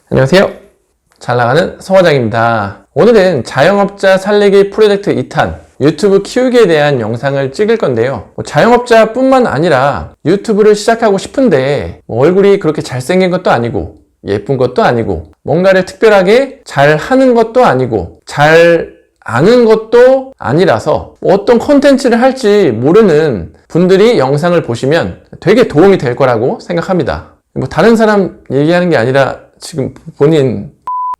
안녕하세요. 잘나가는 서과장입니다. 오늘은 자영업자 살리기 프로젝트 2탄 유튜브 키우기에 대한 영상을 찍을 건데요. 자영업자 뿐만 아니라 유튜브를 시작하고 싶은데 얼굴이 그렇게 잘생긴 것도 아니고 예쁜 것도 아니고 뭔가를 특별하게 잘 하는 것도 아니고 잘 아는 것도 아니라서 어떤 콘텐츠를 할지 모르는 분들이 영상을 보시면 되게 도움이 될 거라고 생각합니다. 다른 사람 얘기하는 게 아니라 지금 본인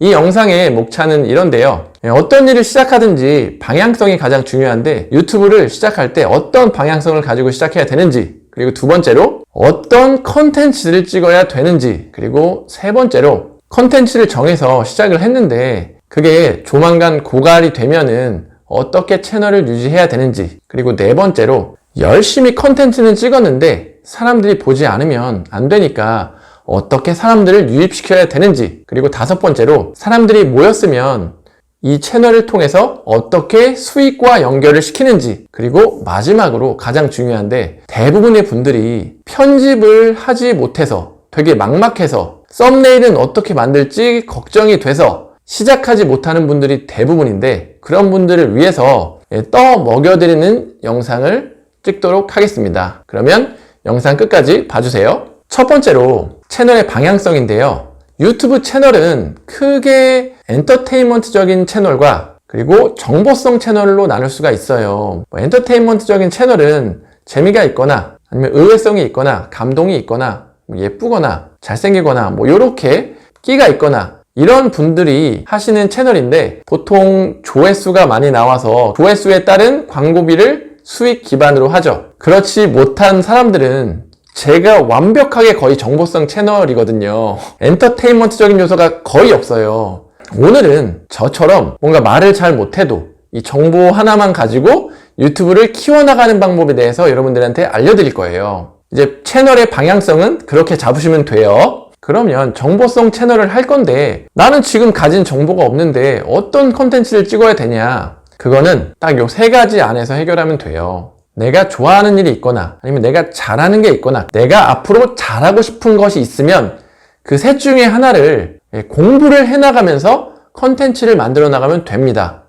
이 영상의 목차는 이런데요. 어떤 일을 시작하든지 방향성이 가장 중요한데 유튜브를 시작할 때 어떤 방향성을 가지고 시작해야 되는지, 그리고 두 번째로 어떤 컨텐츠를 찍어야 되는지, 그리고 세 번째로 컨텐츠를 정해서 시작을 했는데 그게 조만간 고갈이 되면은 어떻게 채널을 유지해야 되는지, 그리고 네 번째로 열심히 컨텐츠는 찍었는데 사람들이 보지 않으면 안 되니까 어떻게 사람들을 유입시켜야 되는지, 그리고 다섯 번째로 사람들이 모였으면 이 채널을 통해서 어떻게 수익과 연결을 시키는지, 그리고 마지막으로 가장 중요한데 대부분의 분들이 편집을 하지 못해서 되게 막막해서 썸네일은 어떻게 만들지 걱정이 돼서 시작하지 못하는 분들이 대부분인데 그런 분들을 위해서 떠먹여드리는 영상을 찍도록 하겠습니다. 그러면 영상 끝까지 봐주세요. 첫 번째로 채널의 방향성인데요. 유튜브 채널은 크게 엔터테인먼트적인 채널과 그리고 정보성 채널로 나눌 수가 있어요. 엔터테인먼트적인 채널은 재미가 있거나 아니면 의외성이 있거나 감동이 있거나 예쁘거나 잘생기거나 요렇게 끼가 있거나 이런 분들이 하시는 채널인데 보통 조회수가 많이 나와서 조회수에 따른 광고비를 수익 기반으로 하죠. 그렇지 못한 사람들은 제가 완벽하게 거의 정보성 채널이거든요. 엔터테인먼트적인 요소가 거의 없어요. 오늘은 저처럼 뭔가 말을 잘 못해도 이 정보 하나만 가지고 유튜브를 키워나가는 방법에 대해서 여러분들한테 알려드릴 거예요. 이제 채널의 방향성은 그렇게 잡으시면 돼요. 그러면 정보성 채널을 할 건데 나는 지금 가진 정보가 없는데 어떤 컨텐츠를 찍어야 되냐? 그거는 딱 요 세 가지 안에서 해결하면 돼요. 내가 좋아하는 일이 있거나 아니면 내가 잘하는 게 있거나 내가 앞으로 잘하고 싶은 것이 있으면 그 셋 중에 하나를 공부를 해나가면서 컨텐츠를 만들어 나가면 됩니다.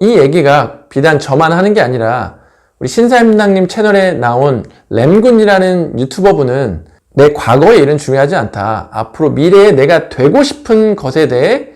이 얘기가 비단 저만 하는 게 아니라 우리 신사임당님 채널에 나온 램군이라는 유튜버분은 내 과거의 일은 중요하지 않다. 앞으로 미래에 내가 되고 싶은 것에 대해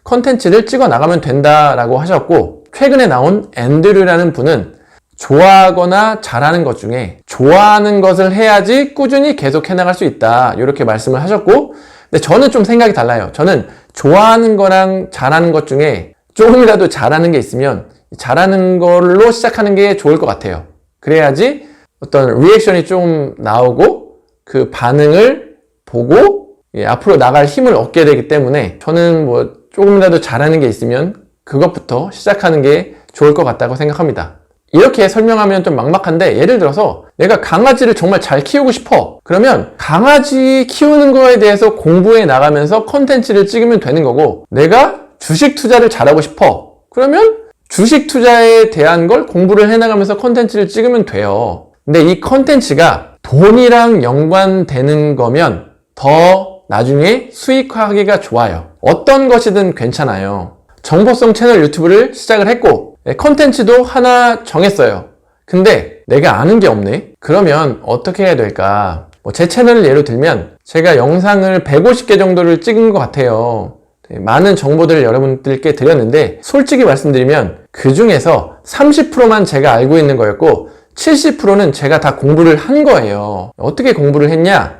컨텐츠를 찍어 나가면 된다라고 하셨고, 최근에 나온 앤드류라는 분은 좋아하거나 잘하는 것 중에 좋아하는 것을 해야지 꾸준히 계속 해나갈 수 있다, 이렇게 말씀을 하셨고, 근데 저는 좀 생각이 달라요. 저는 좋아하는 거랑 잘하는 것 중에 조금이라도 잘하는 게 있으면 잘하는 걸로 시작하는 게 좋을 것 같아요. 그래야지 어떤 리액션이 좀 나오고 그 반응을 보고 앞으로 나갈 힘을 얻게 되기 때문에 저는 조금이라도 잘하는 게 있으면 그것부터 시작하는 게 좋을 것 같다고 생각합니다. 이렇게 설명하면 좀 막막한데, 예를 들어서 내가 강아지를 정말 잘 키우고 싶어. 그러면 강아지 키우는 거에 대해서 공부해 나가면서 컨텐츠를 찍으면 되는 거고, 내가 주식 투자를 잘하고 싶어. 그러면 주식 투자에 대한 걸 공부를 해 나가면서 컨텐츠를 찍으면 돼요. 근데 이 컨텐츠가 돈이랑 연관되는 거면 더 나중에 수익화하기가 좋아요. 어떤 것이든 괜찮아요. 정보성 채널 유튜브를 시작을 했고 컨텐츠도 하나 정했어요. 근데 내가 아는 게 없네? 그러면 어떻게 해야 될까? 제 채널을 예로 들면 제가 영상을 150개 정도를 찍은 것 같아요. 많은 정보들을 여러분들께 드렸는데 솔직히 말씀드리면 그 중에서 30%만 제가 알고 있는 거였고 70%는 제가 다 공부를 한 거예요. 어떻게 공부를 했냐?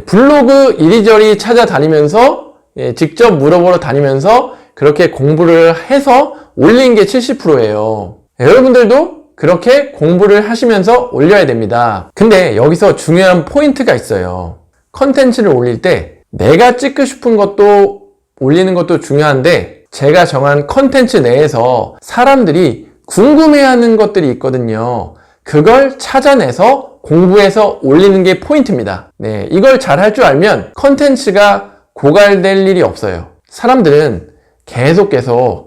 블로그 이리저리 찾아다니면서 직접 물어보러 다니면서 그렇게 공부를 해서 올린 게 70%예요. 여러분들도 그렇게 공부를 하시면서 올려야 됩니다. 근데 여기서 중요한 포인트가 있어요. 컨텐츠를 올릴 때 내가 찍고 싶은 것도 올리는 것도 중요한데 제가 정한 컨텐츠 내에서 사람들이 궁금해하는 것들이 있거든요. 그걸 찾아내서 공부해서 올리는 게 포인트입니다. 이걸 잘 할 줄 알면 컨텐츠가 고갈될 일이 없어요. 사람들은 계속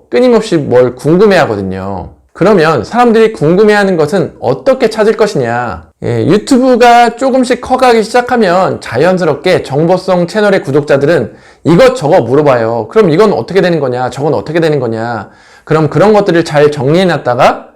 끊임없이 뭘 궁금해 하거든요. 그러면 사람들이 궁금해하는 것은 어떻게 찾을 것이냐. 유튜브가 조금씩 커가기 시작하면 자연스럽게 정보성 채널의 구독자들은 이것저것 물어봐요. 그럼 이건 어떻게 되는 거냐, 저건 어떻게 되는 거냐. 그럼 그런 것들을 잘 정리해놨다가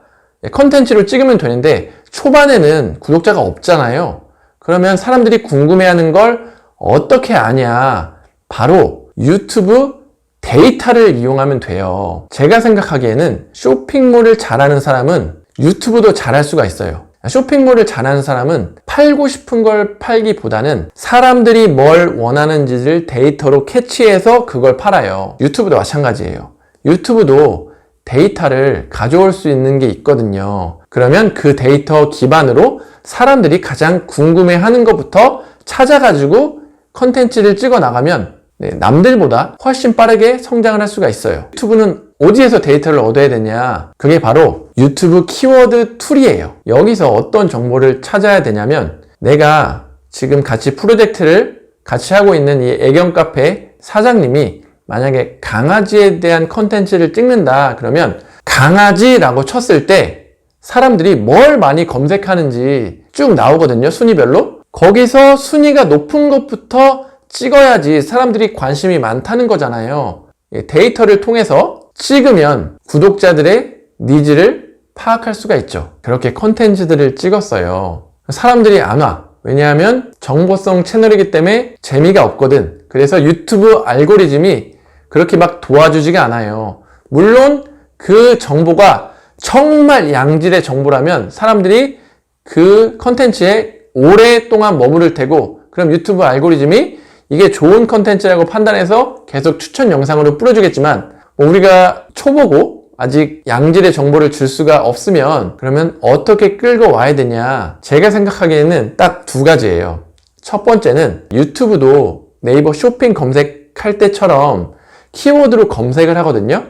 컨텐츠로 찍으면 되는데 초반에는 구독자가 없잖아요. 그러면 사람들이 궁금해하는 걸 어떻게 아냐. 바로 유튜브 데이터를 이용하면 돼요. 제가 생각하기에는 쇼핑몰을 잘하는 사람은 유튜브도 잘할 수가 있어요. 쇼핑몰을 잘하는 사람은 팔고 싶은 걸 팔기보다는 사람들이 뭘 원하는지를 데이터로 캐치해서 그걸 팔아요. 유튜브도 마찬가지예요. 유튜브도 데이터를 가져올 수 있는 게 있거든요. 그러면 그 데이터 기반으로 사람들이 가장 궁금해하는 것부터 찾아가지고 컨텐츠를 찍어 나가면 남들보다 훨씬 빠르게 성장을 할 수가 있어요. 유튜브는 어디에서 데이터를 얻어야 되냐? 그게 바로 유튜브 키워드 툴이에요. 여기서 어떤 정보를 찾아야 되냐면 내가 지금 같이 프로젝트를 같이 하고 있는 이 애견 카페 사장님이 만약에 강아지에 대한 컨텐츠를 찍는다 그러면 강아지라고 쳤을 때 사람들이 뭘 많이 검색하는지 쭉 나오거든요. 순위별로. 거기서 순위가 높은 것부터 찍어야지 사람들이 관심이 많다는 거잖아요. 데이터를 통해서 찍으면 구독자들의 니즈를 파악할 수가 있죠. 그렇게 컨텐츠들을 찍었어요. 사람들이 안 와. 왜냐하면 정보성 채널이기 때문에 재미가 없거든. 그래서 유튜브 알고리즘이 그렇게 막 도와주지가 않아요. 물론 그 정보가 정말 양질의 정보라면 사람들이 그 컨텐츠에 오랫동안 머무를 테고 그럼 유튜브 알고리즘이 이게 좋은 컨텐츠라고 판단해서 계속 추천 영상으로 뿌려주겠지만 우리가 초보고 아직 양질의 정보를 줄 수가 없으면 그러면 어떻게 끌고 와야 되냐. 제가 생각하기에는 딱 두 가지예요. 첫 번째는 유튜브도 네이버 쇼핑 검색할 때처럼 키워드로 검색을 하거든요.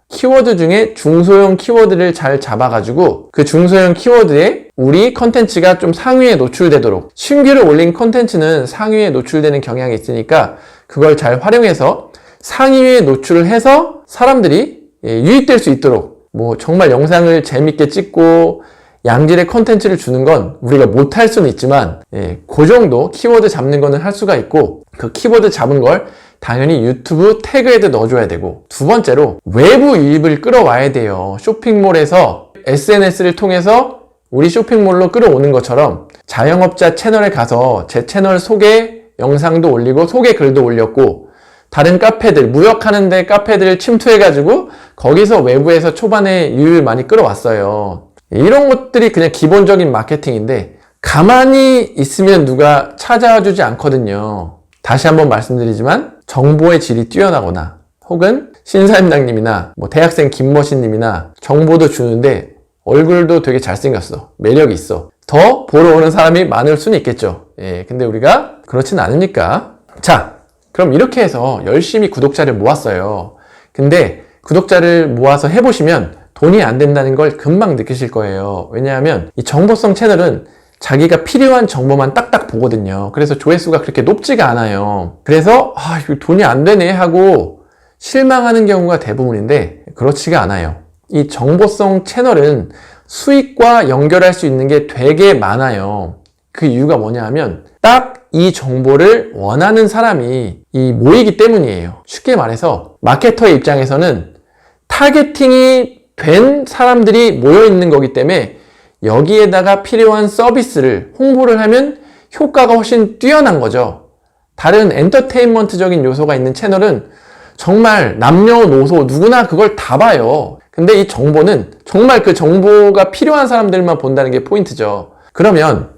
키워드 중에 중소형 키워드를 잘 잡아가지고 그 중소형 키워드에 우리 컨텐츠가 좀 상위에 노출되도록, 신규를 올린 컨텐츠는 상위에 노출되는 경향이 있으니까 그걸 잘 활용해서 상위에 노출을 해서 사람들이 유입될 수 있도록 뭐 정말 영상을 재밌게 찍고 양질의 컨텐츠를 주는 건 우리가 못할 수는 있지만 그 정도 키워드 잡는 거는 할 수가 있고 그 키워드 잡은 걸 당연히 유튜브 태그에도 넣어줘야 되고 두 번째로 외부 유입을 끌어와야 돼요. 쇼핑몰에서 SNS를 통해서 우리 쇼핑몰로 끌어오는 것처럼 자영업자 채널에 가서 제 채널 소개 영상도 올리고 소개 글도 올렸고 다른 카페들, 무역하는데 카페들을 침투해가지고 거기서 외부에서 초반에 유입을 많이 끌어왔어요. 이런 것들이 그냥 기본적인 마케팅인데 가만히 있으면 누가 찾아와 주지 않거든요. 다시 한번 말씀드리지만 정보의 질이 뛰어나거나 혹은 신사임당님이나 뭐 대학생 김머신님이나 정보도 주는데 얼굴도 되게 잘생겼어. 매력이 있어. 더 보러 오는 사람이 많을 수는 있겠죠. 근데 우리가 그렇진 않으니까. 자, 그럼 이렇게 해서 열심히 구독자를 모았어요. 근데 구독자를 모아서 해보시면 돈이 안 된다는 걸 금방 느끼실 거예요. 왜냐하면 이 정보성 채널은 자기가 필요한 정보만 딱딱 보거든요. 그래서 조회수가 그렇게 높지가 않아요. 그래서 이거 돈이 안 되네 하고 실망하는 경우가 대부분인데 그렇지가 않아요. 이 정보성 채널은 수익과 연결할 수 있는 게 되게 많아요. 그 이유가 뭐냐 하면 딱 이 정보를 원하는 사람이 모이기 때문이에요. 쉽게 말해서 마케터의 입장에서는 타겟팅이 된 사람들이 모여 있는 거기 때문에 여기에다가 필요한 서비스를 홍보를 하면 효과가 훨씬 뛰어난 거죠. 다른 엔터테인먼트적인 요소가 있는 채널은 정말 남녀노소 누구나 그걸 다 봐요. 근데 이 정보는 정말 그 정보가 필요한 사람들만 본다는 게 포인트죠. 그러면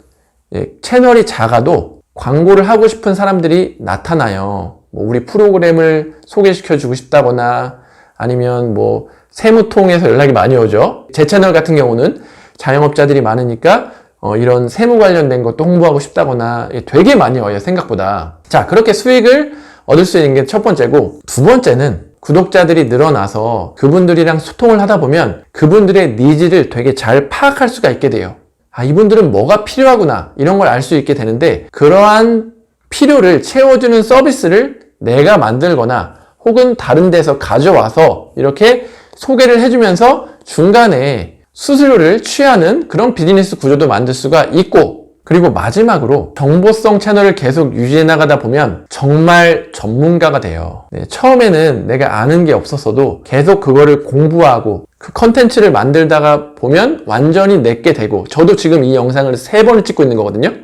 채널이 작아도 광고를 하고 싶은 사람들이 나타나요. 뭐 우리 프로그램을 소개시켜주고 싶다거나 아니면 뭐 세무통에서 연락이 많이 오죠. 제 채널 같은 경우는 자영업자들이 많으니까 이런 세무 관련된 것도 홍보하고 싶다거나 되게 많이 와요, 생각보다. 자, 그렇게 수익을 얻을 수 있는 게 첫 번째고, 두 번째는 구독자들이 늘어나서 그분들이랑 소통을 하다 보면 그분들의 니즈를 되게 잘 파악할 수가 있게 돼요. 이분들은 뭐가 필요하구나 이런 걸 알 수 있게 되는데 그러한 필요를 채워주는 서비스를 내가 만들거나 혹은 다른 데서 가져와서 이렇게 소개를 해주면서 중간에 수수료를 취하는 그런 비즈니스 구조도 만들 수가 있고, 그리고 마지막으로 정보성 채널을 계속 유지해 나가다 보면 정말 전문가가 돼요. 처음에는 내가 아는 게 없었어도 계속 그거를 공부하고 그 컨텐츠를 만들다가 보면 완전히 내게 되고, 저도 지금 이 영상을 3번을 찍고 있는 거거든요.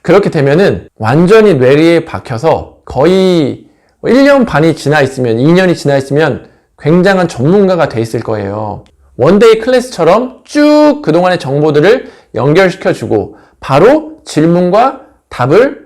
그렇게 되면은 완전히 뇌리에 박혀서 거의 1년 반이 지나 있으면, 2년이 지나 있으면 굉장한 전문가가 돼 있을 거예요. 원데이 클래스처럼 쭉 그동안의 정보들을 연결시켜주고 바로 질문과 답을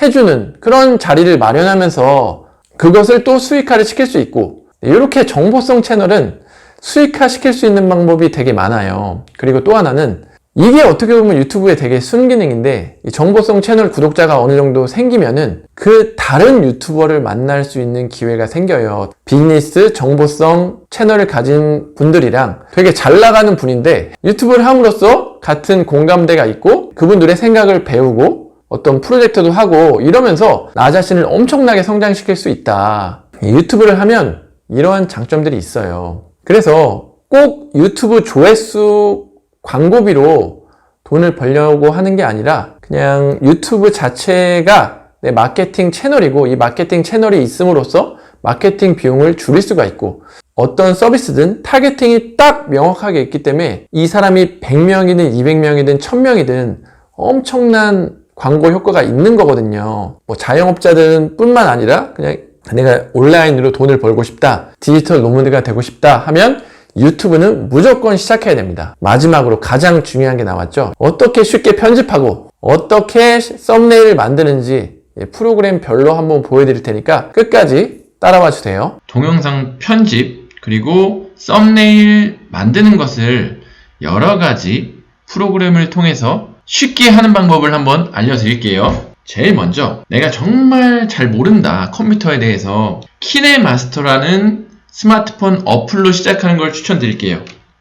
해주는 그런 자리를 마련하면서 그것을 또 수익화를 시킬 수 있고, 이렇게 정보성 채널은 수익화 시킬 수 있는 방법이 되게 많아요. 그리고 또 하나는, 이게 어떻게 보면 유튜브의 되게 순기능인데, 이 정보성 채널 구독자가 어느 정도 생기면은 그 다른 유튜버를 만날 수 있는 기회가 생겨요. 비즈니스 정보성 채널을 가진 분들이랑 되게 잘 나가는 분인데 유튜브를 함으로써 같은 공감대가 있고 그분들의 생각을 배우고 어떤 프로젝트도 하고 이러면서 나 자신을 엄청나게 성장시킬 수 있다. 유튜브를 하면 이러한 장점들이 있어요. 그래서 꼭 유튜브 조회수 광고비로 돈을 벌려고 하는 게 아니라 그냥 유튜브 자체가 내 마케팅 채널이고, 이 마케팅 채널이 있음으로써 마케팅 비용을 줄일 수가 있고, 어떤 서비스든 타겟팅이 딱 명확하게 있기 때문에 이 사람이 100명이든 200명이든 1000명이든 엄청난 광고 효과가 있는 거거든요. 뭐 자영업자들 뿐만 아니라 그냥 내가 온라인으로 돈을 벌고 싶다, 디지털 노마드가 되고 싶다 하면 유튜브는 무조건 시작해야 됩니다. 마지막으로 가장 중요한 게 나왔죠. 어떻게 쉽게 편집하고 어떻게 썸네일을 만드는지 프로그램별로 한번 보여드릴 테니까 끝까지 따라와 주세요. 동영상 편집 그리고 썸네일 만드는 것을 여러 가지 프로그램을 통해서 쉽게 하는 방법을 한번 알려드릴게요. 제일 먼저, 내가 정말 잘 모른다, 컴퓨터에 대해서, 키네마스터라는 스마트폰 어플로 시작하는 걸 추천드릴게요.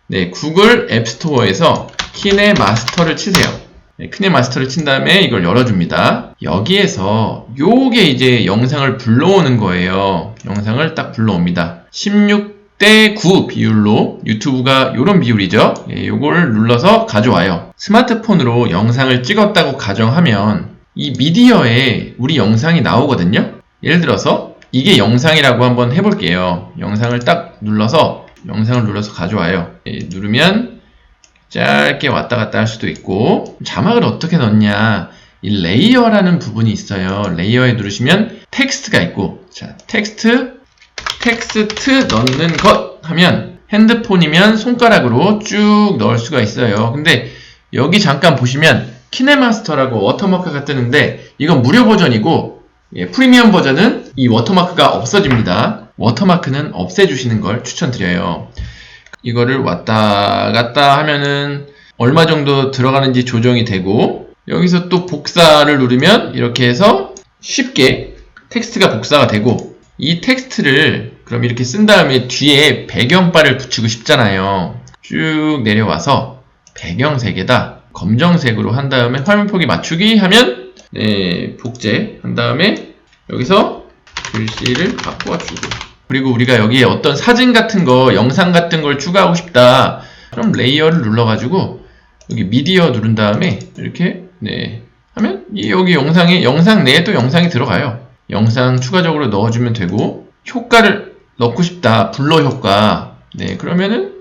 네, 구글 앱스토어에서 키네마스터를 치세요. 네, 키네마스터를 친 다음에 이걸 열어줍니다. 여기에서 요게 이제 영상을 불러오는 거예요. 영상을 딱 불러옵니다. 16대 9 비율로, 유튜브가 요런 비율이죠. 예, 요걸 눌러서 가져와요. 스마트폰으로 영상을 찍었다고 가정하면 이 미디어에 우리 영상이 나오거든요. 예를 들어서 이게 영상이라고 한번 해볼게요. 영상을 딱 눌러서 가져와요. 누르면 짧게 왔다 갔다 할 수도 있고, 자막을 어떻게 넣냐, 이 레이어라는 부분이 있어요. 레이어에 누르시면 텍스트가 있고, 자, 텍스트 넣는 것 하면 핸드폰이면 손가락으로 쭉 넣을 수가 있어요. 근데 여기 잠깐 보시면 키네마스터라고 워터마크가 뜨는데 이건 무료 버전이고, 프리미엄 버전은 이 워터마크가 없어집니다. 워터마크는 없애주시는 걸 추천드려요. 이거를 왔다 갔다 하면은 얼마 정도 들어가는지 조정이 되고, 여기서 또 복사를 누르면 이렇게 해서 쉽게 텍스트가 복사가 되고, 이 텍스트를 그럼 이렇게 쓴 다음에 뒤에 배경바를 붙이고 싶잖아요. 쭉 내려와서 배경색에다 검정색으로 한 다음에 화면 폭이 맞추기 하면, 네, 복제 한 다음에 여기서 글씨를 바꿔주고, 그리고 우리가 여기에 어떤 사진 같은 거, 영상 같은 걸 추가하고 싶다, 그럼 레이어를 눌러가지고 여기 미디어 누른 다음에 이렇게, 네, 하면 여기 영상 내에 또 영상이 들어가요. 영상 추가적으로 넣어주면 되고, 효과를 넣고 싶다, 블러 효과, 네, 그러면은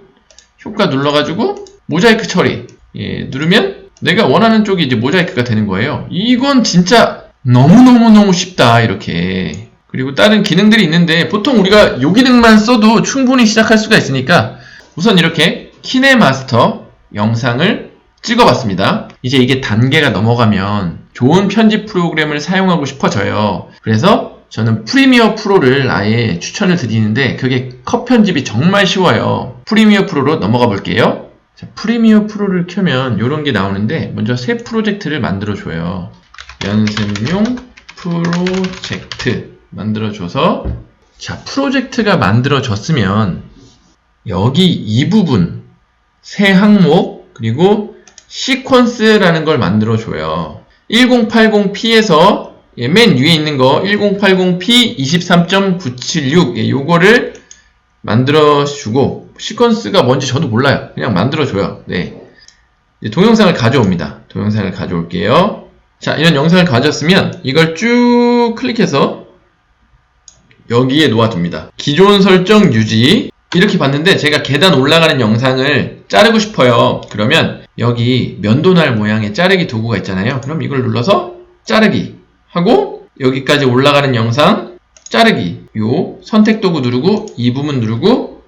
효과 눌러가지고 모자이크 처리, 예, 누르면 내가 원하는 쪽이 이제 모자이크가 되는 거예요. 이건 진짜 너무너무 쉽다, 이렇게. 그리고 다른 기능들이 있는데 보통 우리가 요 기능만 써도 충분히 시작할 수가 있으니까 우선 이렇게 키네마스터 영상을 찍어봤습니다. 이제 이게 단계가 넘어가면 좋은 편집 프로그램을 사용하고 싶어져요. 그래서 저는 프리미어 프로를 아예 추천을 드리는데 그게 컷 편집이 정말 쉬워요. 프리미어 프로로 넘어가 볼게요. 자, 프리미어 프로를 켜면 이런 게 나오는데 먼저 새 프로젝트를 만들어줘요. 연습용 프로젝트 만들어줘서, 자, 프로젝트가 만들어졌으면 여기 이 부분 새 항목 그리고 시퀀스라는 걸 만들어줘요. 1080p에서 맨 위에 있는 거 1080p 23.976 요거를 만들어주고, 시퀀스가 뭔지 저도 몰라요. 그냥 만들어줘요. 네. 이제 동영상을 가져옵니다. 동영상을 가져올게요. 자, 이런 영상을 가져왔으면 이걸 쭉 클릭해서 여기에 놓아둡니다. 기존 설정 유지. 이렇게 봤는데 제가 계단 올라가는 영상을 자르고 싶어요. 그러면 여기 면도날 모양의 자르기 도구가 있잖아요. 그럼 이걸 눌러서 자르기 하고 여기까지 올라가는 영상 자르기, 요 선택 도구 누르고 이 부분 누르고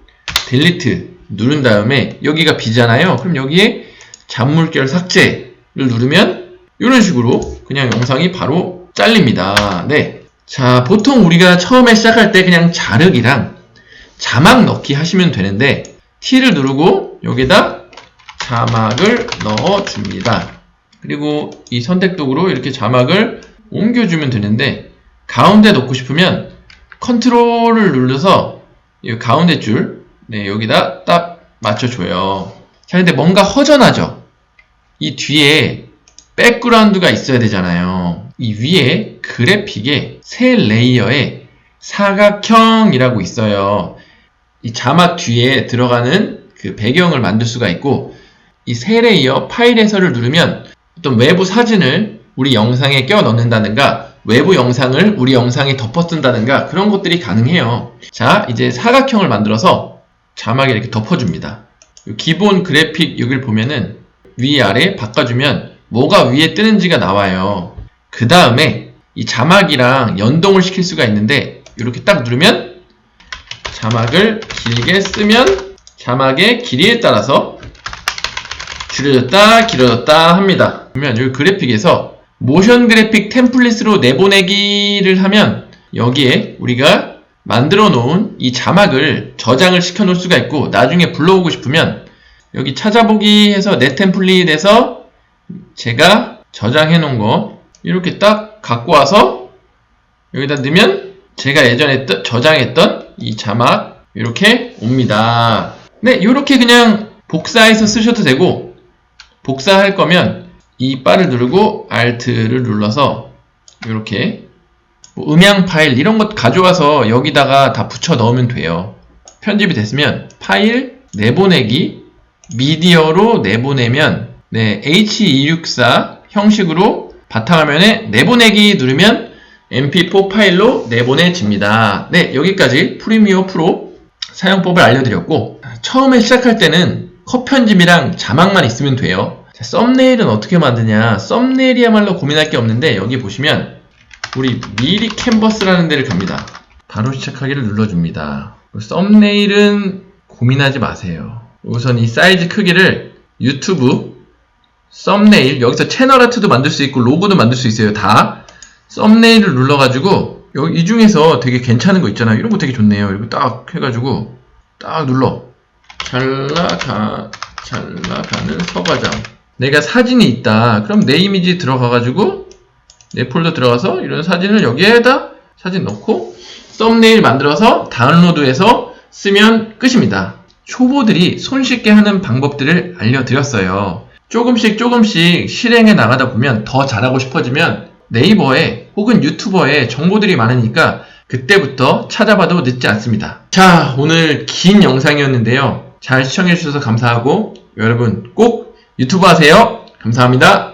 딜리트 누른 다음에 여기가 비잖아요. 그럼 여기에 잔물결 삭제를 누르면 이런 식으로 그냥 영상이 바로 잘립니다. 네. 자, 보통 우리가 처음에 시작할 때 그냥 자르기랑 자막 넣기 하시면 되는데 T를 누르고 여기다 자막을 넣어줍니다. 그리고 이 선택 도구로 이렇게 자막을 옮겨주면 되는데 가운데 넣고 싶으면 컨트롤을 눌러서 이 가운데 줄 여기다 딱 맞춰줘요. 자, 근데 뭔가 허전하죠? 이 뒤에 백그라운드가 있어야 되잖아요. 이 위에 그래픽에 새 레이어에 사각형이라고 있어요. 이 자막 뒤에 들어가는 그 배경을 만들 수가 있고 이 새 레이어 파일 해설을 누르면 어떤 외부 사진을 우리 영상에 껴 넣는다든가 외부 영상을 우리 영상에 덮어 쓴다든가 그런 것들이 가능해요. 자, 이제 사각형을 만들어서 자막에 이렇게 덮어줍니다. 기본 그래픽 여기를 보면은 위아래 바꿔주면 뭐가 위에 뜨는지가 나와요. 그 다음에 이 자막이랑 연동을 시킬 수가 있는데 이렇게 딱 누르면 자막을 길게 쓰면 자막의 길이에 따라서 줄여졌다 길어졌다 합니다. 그러면 여기 그래픽에서 모션 그래픽 템플릿으로 내보내기를 하면 여기에 우리가 만들어 놓은 이 자막을 저장을 시켜 놓을 수가 있고 나중에 불러오고 싶으면 여기 찾아보기 해서 내 템플릿에서 제가 저장해 놓은 거 이렇게 딱 갖고 와서 여기다 넣으면 제가 예전에 저장했던 이 자막 이렇게 옵니다. 네, 이렇게 그냥 복사해서 쓰셔도 되고 복사할 거면 이 바를 누르고 Alt를 눌러서 이렇게 뭐 음향 파일 이런 것 가져와서 여기다가 다 붙여 넣으면 돼요. 편집이 됐으면 파일 내보내기 미디어로 내보내면 H264 형식으로 바탕화면에 내보내기 누르면 mp4 파일로 내보내집니다. 네, 여기까지 프리미어 프로 사용법을 알려드렸고 처음에 시작할 때는 컷 편집이랑 자막만 있으면 돼요. 자, 썸네일은 어떻게 만드냐? 썸네일이야말로 고민할 게 없는데 여기 보시면 우리 미리 캔버스라는 데를 갑니다. 바로 시작하기를 눌러줍니다. 썸네일은 고민하지 마세요. 우선 이 사이즈 크기를 유튜브 썸네일 여기서 채널 아트도 만들 수 있고 로고도 만들 수 있어요. 다 썸네일을 눌러가지고 여기 이 중에서 되게 괜찮은 거 있잖아요. 이런 거 되게 좋네요. 이거 딱 해가지고 딱 눌러 잘 나가는 서과장 내가 사진이 있다. 그럼 내 이미지 들어가가지고 내 폴더 들어가서 이런 사진을 여기에다 사진 넣고 썸네일 만들어서 다운로드해서 쓰면 끝입니다. 초보들이 손쉽게 하는 방법들을 알려드렸어요. 조금씩 실행해 나가다 보면 더 잘하고 싶어지면 네이버에 혹은 유튜버에 정보들이 많으니까 그때부터 찾아봐도 늦지 않습니다. 자, 오늘 긴 영상이었는데요. 잘 시청해주셔서 감사하고 여러분 꼭 유튜브 하세요. 감사합니다.